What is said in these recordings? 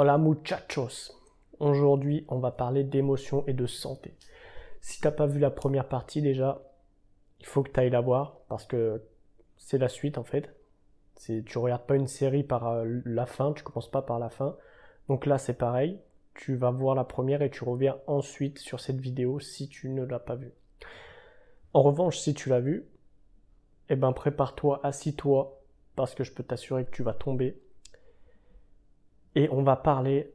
Hola muchachos! Aujourd'hui, on va parler d'émotions et de santé. Si t'as pas vu la première partie déjà, il faut que tu ailles la voir parce que c'est la suite en fait. Tu regardes pas une série par la fin, tu commences pas par la fin. Donc là, c'est pareil. Tu vas voir la première et tu reviens ensuite sur cette vidéo si tu ne l'as pas vue. En revanche, si tu l'as vue, eh ben prépare-toi, assis-toi parce que je peux t'assurer que tu vas tomber. Et on va parler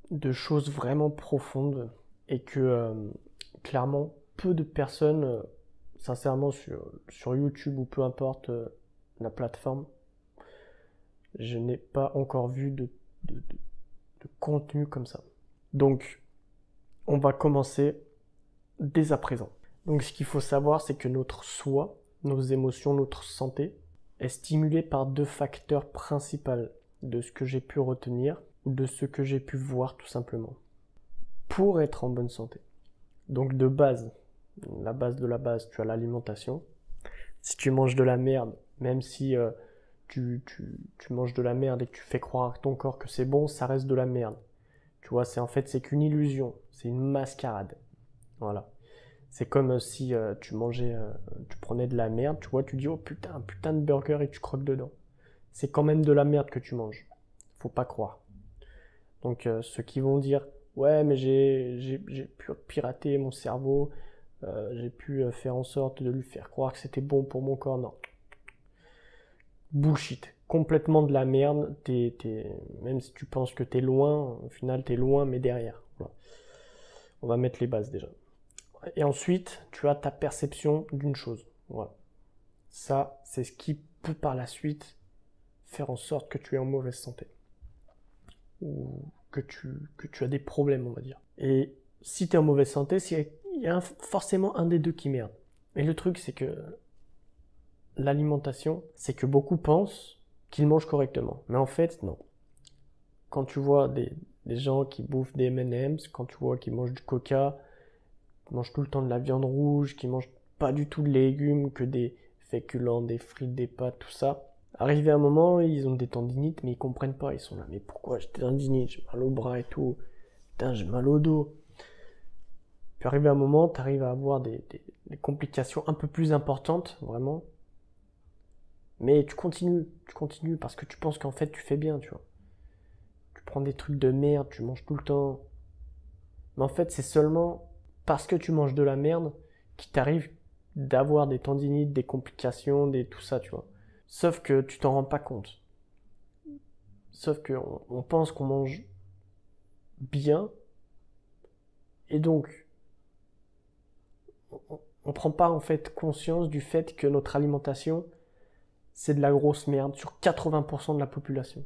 de choses vraiment profondes et que clairement peu de personnes, sincèrement sur YouTube ou peu importe la plateforme, je n'ai pas encore vu de contenu comme ça. Donc on va commencer dès à présent. Donc ce qu'il faut savoir, c'est que notre soi, nos émotions, notre santé est stimulée par deux facteurs principaux de ce que j'ai pu retenir ou de ce que j'ai pu voir tout simplement pour être en bonne santé. Donc de base, la base de la base, tu as l'alimentation. Si tu manges de la merde, même si tu manges de la merde et que tu fais croire à ton corps que c'est bon, ça reste de la merde. Tu vois, c'est qu'une illusion, c'est une mascarade. Voilà. C'est comme si tu prenais de la merde, tu vois, tu dis oh putain, un putain de burger et tu croques dedans. C'est quand même de la merde que tu manges. Faut pas croire. Donc ceux qui vont dire ouais mais j'ai pu pirater mon cerveau, j'ai pu faire en sorte de lui faire croire que c'était bon pour mon corps, non. Bullshit. Complètement de la merde. Même si tu penses que t'es loin, au final t'es loin mais derrière. Voilà. On va mettre les bases déjà. Et ensuite, tu as ta perception d'une chose. Voilà. Ça, c'est ce qui peut par la suite faire en sorte que tu es en mauvaise santé. Ou que tu as des problèmes, on va dire. Et si tu es en mauvaise santé, il y a forcément un des deux qui merde. Et le truc, c'est que l'alimentation, c'est que beaucoup pensent qu'ils mangent correctement. Mais en fait, non. Quand tu vois des gens qui bouffent des M&M's, quand tu vois qu'ils mangent du coca, qui mangent tout le temps de la viande rouge, qui mangent pas du tout de légumes, que des féculents, des frites, des pâtes, tout ça. Arrivé à un moment, ils ont des tendinites, mais ils comprennent pas. Ils sont là, mais pourquoi j'ai des tendinites? J'ai mal au bras et tout. Putain, j'ai mal au dos. Puis arrivé à un moment, tu arrives à avoir des complications un peu plus importantes, vraiment. Mais tu continues parce que tu penses qu'en fait tu fais bien, tu vois. Tu prends des trucs de merde, tu manges tout le temps. Mais en fait, c'est seulement parce que tu manges de la merde qu'il t'arrive d'avoir des tendinites, des complications, tout ça, tu vois. Sauf que tu t'en rends pas compte. Sauf qu'on pense qu'on mange bien, et donc on prend pas en fait conscience du fait que notre alimentation, c'est de la grosse merde sur 80% de la population.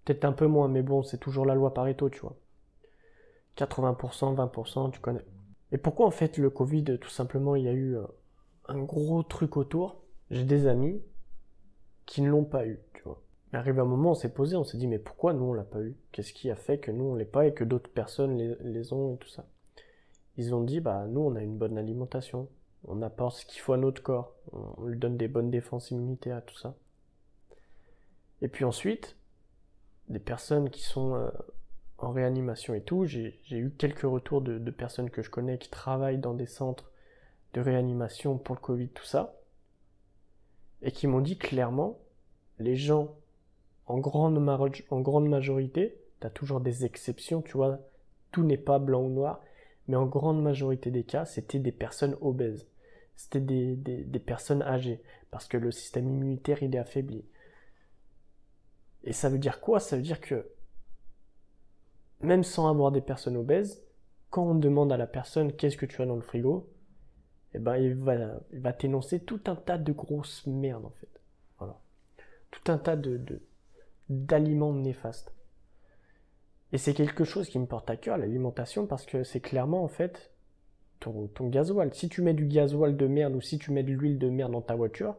Peut-être un peu moins, mais bon, c'est toujours la loi Pareto, tu vois. 80%, 20%, tu connais. Et pourquoi en fait le Covid, tout simplement, il y a eu un gros truc autour? J'ai des amis qui ne l'ont pas eu, tu vois. Mais arrivé un moment, on s'est posé, on s'est dit, mais pourquoi nous on l'a pas eu? Qu'est-ce qui a fait que nous on l'ait pas et que d'autres personnes les ont et tout ça? Ils ont dit, bah nous on a une bonne alimentation, on apporte ce qu'il faut à notre corps, on lui donne des bonnes défenses immunitaires, tout ça. Et puis ensuite, des personnes qui sont en réanimation et tout, j'ai eu quelques retours de personnes que je connais qui travaillent dans des centres de réanimation pour le Covid, tout ça, et qui m'ont dit clairement, les gens, en grande majorité, t'as toujours des exceptions, tu vois, tout n'est pas blanc ou noir, mais en grande majorité des cas, c'était des personnes obèses. C'était des personnes âgées, parce que le système immunitaire, il est affaibli. Et ça veut dire quoi? Ça veut dire que, même sans avoir des personnes obèses, quand on demande à la personne qu'est-ce que tu as dans le frigo, eh ben il va t'énoncer tout un tas de grosses merdes en fait. Voilà. Tout un tas d'aliments néfastes. Et c'est quelque chose qui me porte à cœur, l'alimentation, parce que c'est clairement en fait ton gasoil. Si tu mets du gasoil de merde ou si tu mets de l'huile de merde dans ta voiture,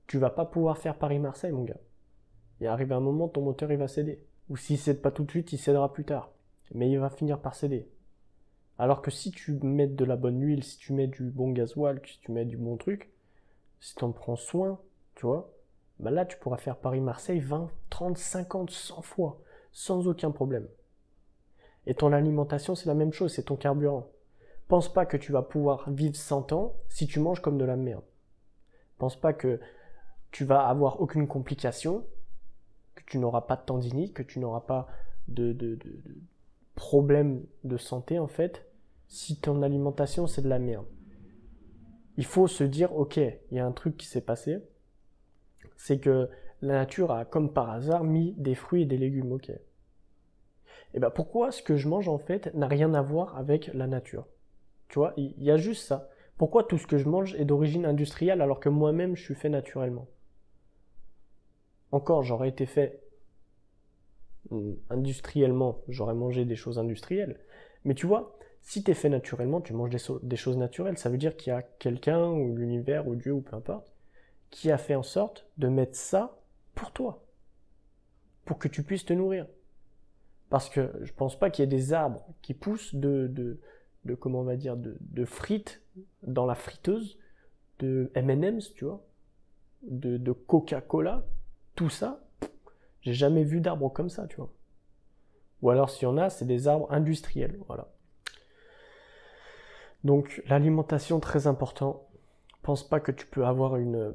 tu vas pas pouvoir faire Paris-Marseille, mon gars. Il arrive un moment, ton moteur il va céder. Ou s'il cède pas tout de suite, il cédera plus tard. Mais il va finir par céder. Alors que si tu mets de la bonne huile, si tu mets du bon gasoil, si tu mets du bon truc, si tu en prends soin, tu vois, bah là tu pourras faire Paris-Marseille 20, 30, 50, 100 fois sans aucun problème. Et ton alimentation, c'est la même chose, c'est ton carburant. Pense pas que tu vas pouvoir vivre 100 ans si tu manges comme de la merde. Pense pas que tu vas avoir aucune complication, que tu n'auras pas de tendinite, que tu n'auras pas de problème de santé en fait, si ton alimentation c'est de la merde. Il faut se dire, ok, il y a un truc qui s'est passé, c'est que la nature a, comme par hasard, mis des fruits et des légumes, ok. Et ben pourquoi ce que je mange en fait n'a rien à voir avec la nature? Tu vois, il y a juste ça. Pourquoi tout ce que je mange est d'origine industrielle alors que moi-même je suis fait naturellement? Encore, j'aurais été fait industriellement, j'aurais mangé des choses industrielles. Mais tu vois, si t'es fait naturellement, tu manges des choses naturelles. Ça veut dire qu'il y a quelqu'un, ou l'univers, ou Dieu, ou peu importe, qui a fait en sorte de mettre ça pour toi. Pour que tu puisses te nourrir. Parce que je pense pas qu'il y ait des arbres qui poussent comment on va dire, de frites dans la friteuse, de M&M's, tu vois, de Coca-Cola, tout ça. J'ai jamais vu d'arbres comme ça, tu vois. Ou alors s'il y en a, c'est des arbres industriels, voilà. Donc l'alimentation, très important. Pense pas que tu peux avoir une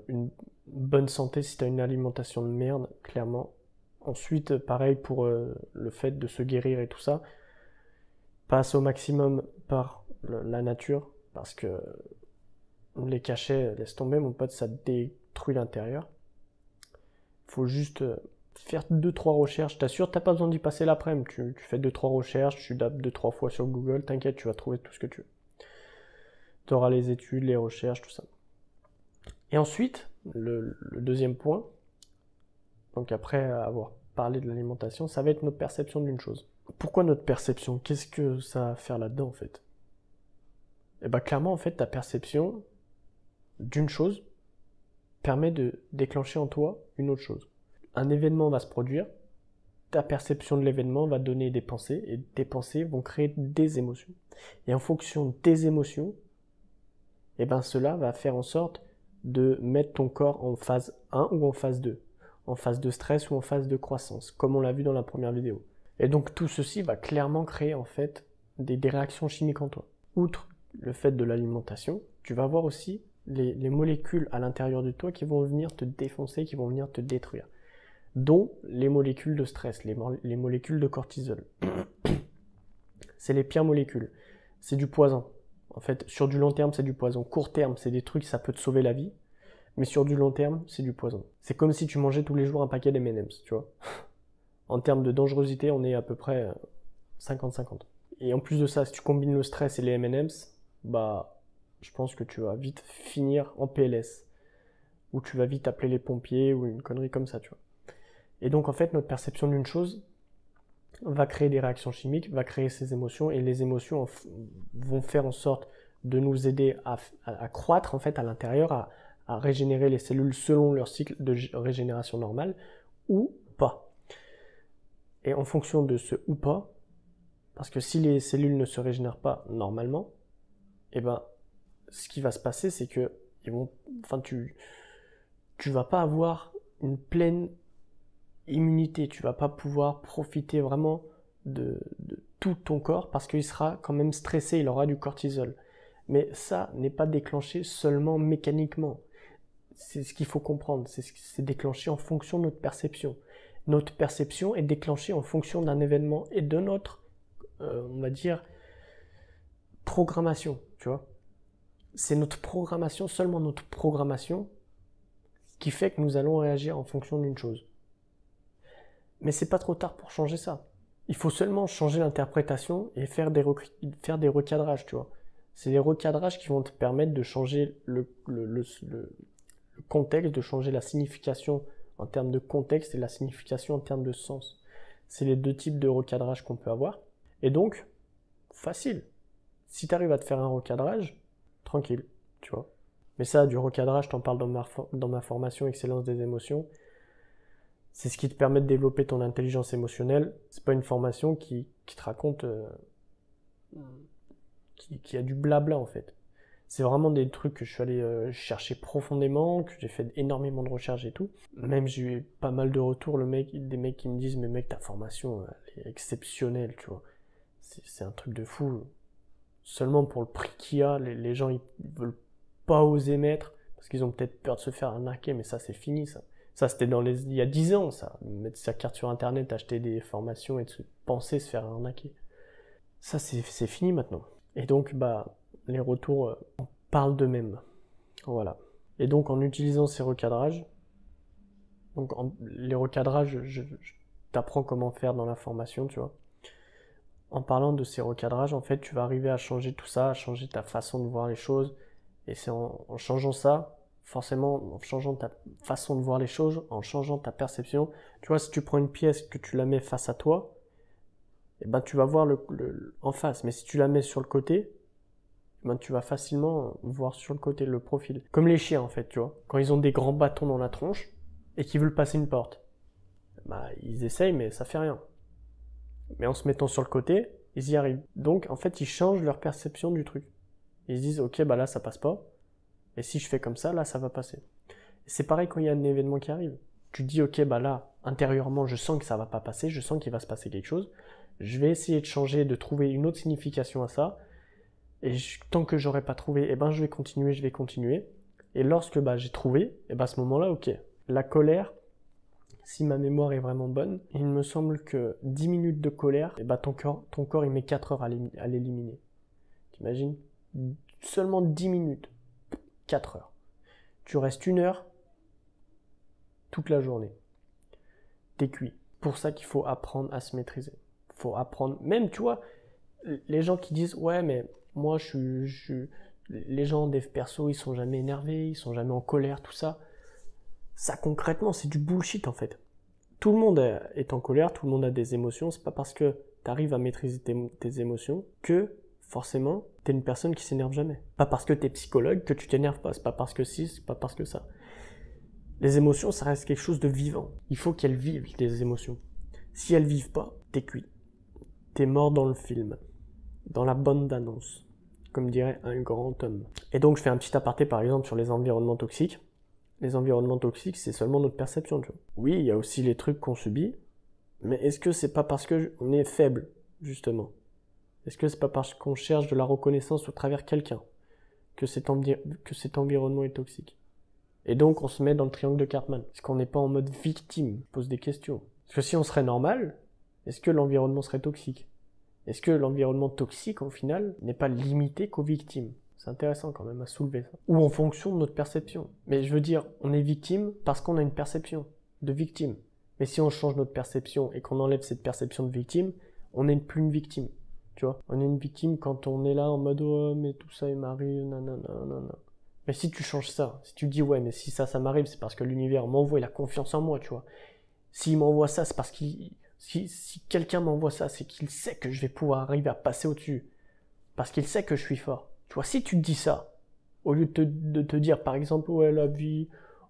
bonne santé si tu as une alimentation de merde, clairement. Ensuite, pareil pour le fait de se guérir et tout ça. Passe au maximum par la nature, parce que les cachets, laisse tomber mon pote, ça détruit l'intérieur. Faut juste faire 2-3 recherches, je t'assure, t'as pas besoin d'y passer l'après-midi, tu fais 2-3 recherches, tu tapes 2-3 fois sur Google, t'inquiète, tu vas trouver tout ce que tu veux. Tu auras les études, les recherches, tout ça. Et ensuite, le deuxième point, donc après avoir parlé de l'alimentation, ça va être notre perception d'une chose. Pourquoi notre perception? Qu'est-ce que ça a à faire là-dedans en fait? Et bah clairement en fait ta perception d'une chose permet de déclencher en toi une autre chose. Un événement va se produire, ta perception de l'événement va donner des pensées, et des pensées vont créer des émotions. Et en fonction des émotions, et ben cela va faire en sorte de mettre ton corps en phase 1 ou en phase 2, en phase de stress ou en phase de croissance, comme on l'a vu dans la première vidéo. Et donc tout ceci va clairement créer en fait des réactions chimiques en toi. Outre le fait de l'alimentation, tu vas avoir aussi les molécules à l'intérieur de toi qui vont venir te défoncer, qui vont venir te détruire, dont les molécules de stress, les molécules de cortisol. C'est les pires molécules, c'est du poison. En fait, sur du long terme, c'est du poison. Court terme, c'est des trucs, ça peut te sauver la vie. Mais sur du long terme, c'est du poison. C'est comme si tu mangeais tous les jours un paquet d'M&M's, tu vois. En termes de dangerosité, on est à peu près 50-50. Et en plus de ça, si tu combines le stress et les M&M's, bah, je pense que tu vas vite finir en PLS. Ou tu vas vite appeler les pompiers ou une connerie comme ça, tu vois. Et donc, en fait, notre perception d'une chose va créer des réactions chimiques, va créer ces émotions, et les émotions vont faire en sorte de nous aider à croître, en fait, à l'intérieur, à régénérer les cellules selon leur cycle de régénération normale, ou pas. Et en fonction de ce ou pas, parce que si les cellules ne se régénèrent pas normalement, et ben, ce qui va se passer, c'est que tu vas pas avoir une pleine immunité, tu vas pas pouvoir profiter vraiment de tout ton corps parce qu'il sera quand même stressé, il aura du cortisol. Mais ça n'est pas déclenché seulement mécaniquement. C'est ce qu'il faut comprendre, c'est déclenché en fonction de notre perception. Notre perception est déclenchée en fonction d'un événement et de notre, on va dire, programmation, tu vois. C'est notre programmation, seulement notre programmation, qui fait que nous allons réagir en fonction d'une chose. Mais c'est pas trop tard pour changer ça. Il faut seulement changer l'interprétation et faire des recadrages, tu vois. C'est les recadrages qui vont te permettre de changer le contexte, de changer la signification en termes de contexte et la signification en termes de sens. C'est les deux types de recadrage qu'on peut avoir. Et donc, facile. Si tu arrives à te faire un recadrage, tranquille, tu vois. Mais ça, du recadrage, je t'en parle dans ma formation Excellence des émotions. C'est ce qui te permet de développer ton intelligence émotionnelle. C'est pas une formation qui te raconte qui a du blabla en fait. C'est vraiment des trucs que je suis allé chercher profondément, que j'ai fait énormément de recherches et tout. Même j'ai eu pas mal de retours, des mecs qui me disent, mais mec, ta formation, elle est exceptionnelle, tu vois. C'est un truc de fou. Seulement pour le prix qu'il y a, les gens, ils veulent pas oser mettre, parce qu'ils ont peut-être peur de se faire arnaquer, mais ça, c'est fini, ça. Ça, c'était il y a 10 ans, ça. Mettre sa carte sur Internet, acheter des formations et de penser se faire arnaquer. Ça, c'est fini maintenant. Et donc, bah, les retours parlent d'eux-mêmes. Voilà. Et donc, en utilisant ces recadrages, les recadrages, je t'apprends comment faire dans la formation, tu vois. En parlant de ces recadrages, en fait, tu vas arriver à changer tout ça, à changer ta façon de voir les choses. Et c'est en changeant ça, forcément, en changeant ta façon de voir les choses, en changeant ta perception. Tu vois, si tu prends une pièce que tu la mets face à toi, eh ben, tu vas voir en face. Mais si tu la mets sur le côté, eh ben, tu vas facilement voir sur le côté le profil. Comme les chiens, en fait, tu vois. Quand ils ont des grands bâtons dans la tronche et qu'ils veulent passer une porte, bah, ils essayent, mais ça fait rien. Mais en se mettant sur le côté, ils y arrivent. Donc, en fait, ils changent leur perception du truc. Ils se disent, ok, bah là, ça passe pas. Et si je fais comme ça, là, ça va passer. Et c'est pareil quand il y a un événement qui arrive. Tu te dis, ok, bah là, intérieurement, je sens que ça va pas passer, je sens qu'il va se passer quelque chose. Je vais essayer de changer, de trouver une autre signification à ça. Et tant que j'aurai pas trouvé, eh ben, je vais continuer. Et lorsque, bah, j'ai trouvé, eh ben, à ce moment-là, ok. La colère, si ma mémoire est vraiment bonne, il me semble que 10 minutes de colère, eh ben, ton corps, il met 4 heures à l'éliminer. T'imagines? Seulement 10 minutes. 4 heures. Tu restes 1 heure toute la journée. T'es cuit. Pour ça qu'il faut apprendre à se maîtriser. Faut apprendre, même tu vois, les gens qui disent ouais mais moi les gens dev perso ils sont jamais énervés, ils sont jamais en colère, tout ça. Ça concrètement c'est du bullshit en fait. Tout le monde est en colère, tout le monde a des émotions, c'est pas parce que t'arrives à maîtriser tes émotions que forcément t'es une personne qui s'énerve jamais. Pas parce que t'es psychologue que tu t'énerves pas, c'est pas parce que si, c'est pas parce que ça. Les émotions, ça reste quelque chose de vivant. Il faut qu'elles vivent, des émotions. Si elles vivent pas, t'es cuit. T'es mort dans le film. Dans la bande d'annonce. Comme dirait un grand homme. Et donc, je fais un petit aparté, par exemple, sur les environnements toxiques. Les environnements toxiques, c'est seulement notre perception, tu vois. Oui, il y a aussi les trucs qu'on subit. Mais est-ce que c'est pas parce qu'on est faible, justement? Est-ce que c'est pas parce qu'on cherche de la reconnaissance au travers quelqu'un que cet environnement est toxique? Et donc, on se met dans le triangle de Cartman. Est-ce qu'on n'est pas en mode victime? Je pose des questions. Parce que si on serait normal, est-ce que l'environnement serait toxique? Est-ce que l'environnement toxique, au final, n'est pas limité qu'aux victimes? C'est intéressant quand même à soulever ça. Ou en fonction de notre perception. Mais je veux dire, on est victime parce qu'on a une perception de victime. Mais si on change notre perception et qu'on enlève cette perception de victime, on n'est plus une victime. Tu vois? On est une victime quand on est là en mode oh mais tout ça il m'arrive, nanana, nanana. Mais si tu changes ça, si tu dis ouais mais si ça m'arrive c'est parce que l'univers m'envoie, il a confiance en moi, tu vois. S'il m'envoie ça c'est parce si quelqu'un m'envoie ça c'est qu'il sait que je vais pouvoir arriver à passer au-dessus. Parce qu'il sait que je suis fort. Tu vois, si tu te dis ça, au lieu de te dire par exemple ouais la vie,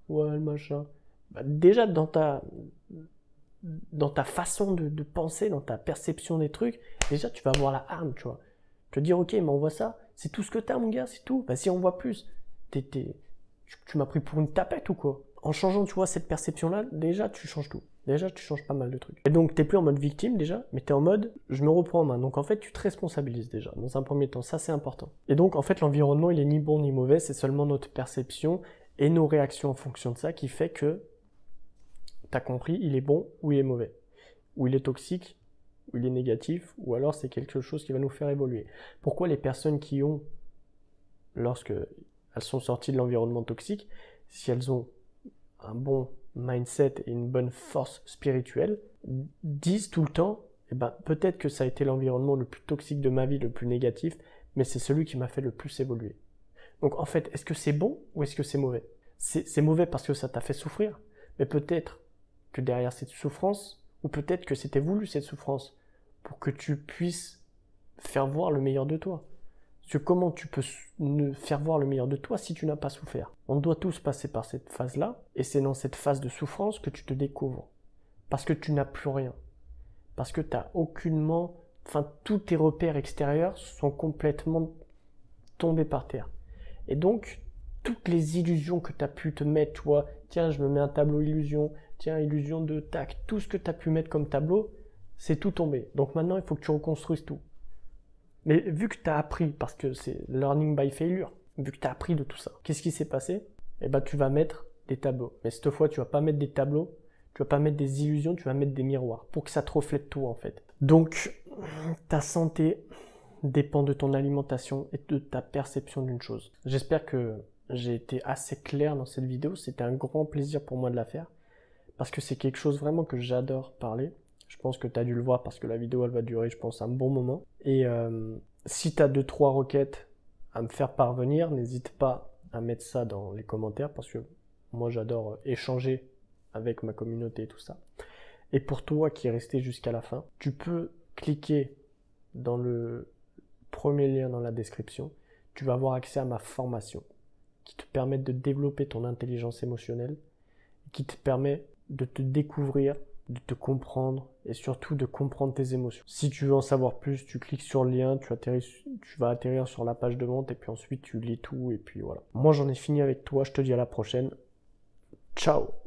ouais le machin, bah, déjà dans ta façon de penser, dans ta perception des trucs, déjà tu vas avoir la hargne, tu vois. Te dire ok mais on voit ça, c'est tout ce que t'as mon gars, c'est tout. Bah si on voit plus, tu m'as pris pour une tapette ou quoi? En changeant tu vois cette perception là, déjà tu changes tout. Déjà tu changes pas mal de trucs. Et donc t'es plus en mode victime déjà, mais t'es en mode je me reprends en main. Donc en fait tu te responsabilises déjà dans un premier temps, ça c'est important. Et donc en fait l'environnement il est ni bon ni mauvais, c'est seulement notre perception et nos réactions en fonction de ça qui fait que t'as compris, il est bon ou il est mauvais, ou il est toxique, ou il est négatif, ou alors c'est quelque chose qui va nous faire évoluer. Pourquoi les personnes qui ont, lorsque elles sont sorties de l'environnement toxique, si elles ont un bon mindset et une bonne force spirituelle, disent tout le temps, eh ben, peut-être que ça a été l'environnement le plus toxique de ma vie, le plus négatif, mais c'est celui qui m'a fait le plus évoluer. Donc en fait, est-ce que c'est bon ou est-ce que c'est mauvais? C'est mauvais parce que ça t'a fait souffrir, mais peut-être que derrière cette souffrance, ou peut-être que c'était voulu cette souffrance, pour que tu puisses faire voir le meilleur de toi. Parce que comment tu peux faire voir le meilleur de toi si tu n'as pas souffert? On doit tous passer par cette phase-là, et c'est dans cette phase de souffrance que tu te découvres. Parce que tu n'as plus rien. Parce que tu n'as aucunement... Enfin, tous tes repères extérieurs sont complètement tombés par terre. Et donc, toutes les illusions que tu as pu te mettre, tu vois, tiens, je me mets un tableau illusion, tiens, illusion de tac, tout ce que tu as pu mettre comme tableau, c'est tout tombé. Donc maintenant, il faut que tu reconstruises tout. Mais vu que tu as appris, parce que c'est learning by failure, vu que tu as appris de tout ça, qu'est-ce qui s'est passé? Eh ben, tu vas mettre des tableaux. Mais cette fois, tu vas pas mettre des tableaux, tu vas pas mettre des illusions, tu vas mettre des miroirs pour que ça te reflète tout en fait. Donc, ta santé dépend de ton alimentation et de ta perception d'une chose. J'espère que j'ai été assez clair dans cette vidéo. C'était un grand plaisir pour moi de la faire parce que c'est quelque chose vraiment que j'adore parler. Je pense que tu as dû le voir parce que la vidéo elle va durer, je pense, un bon moment. Et si tu as 2-3 requêtes à me faire parvenir, n'hésite pas à mettre ça dans les commentaires parce que moi j'adore échanger avec ma communauté et tout ça. Et pour toi qui est resté jusqu'à la fin, tu peux cliquer dans le premier lien dans la description. Tu vas avoir accès à ma formation qui te permet de développer ton intelligence émotionnelle, qui te permet de te découvrir, de te comprendre et surtout de comprendre tes émotions. Si tu veux en savoir plus, tu cliques sur le lien, tu vas atterrir sur la page de vente et puis ensuite tu lis tout et puis voilà. Moi j'en ai fini avec toi, je te dis à la prochaine. Ciao!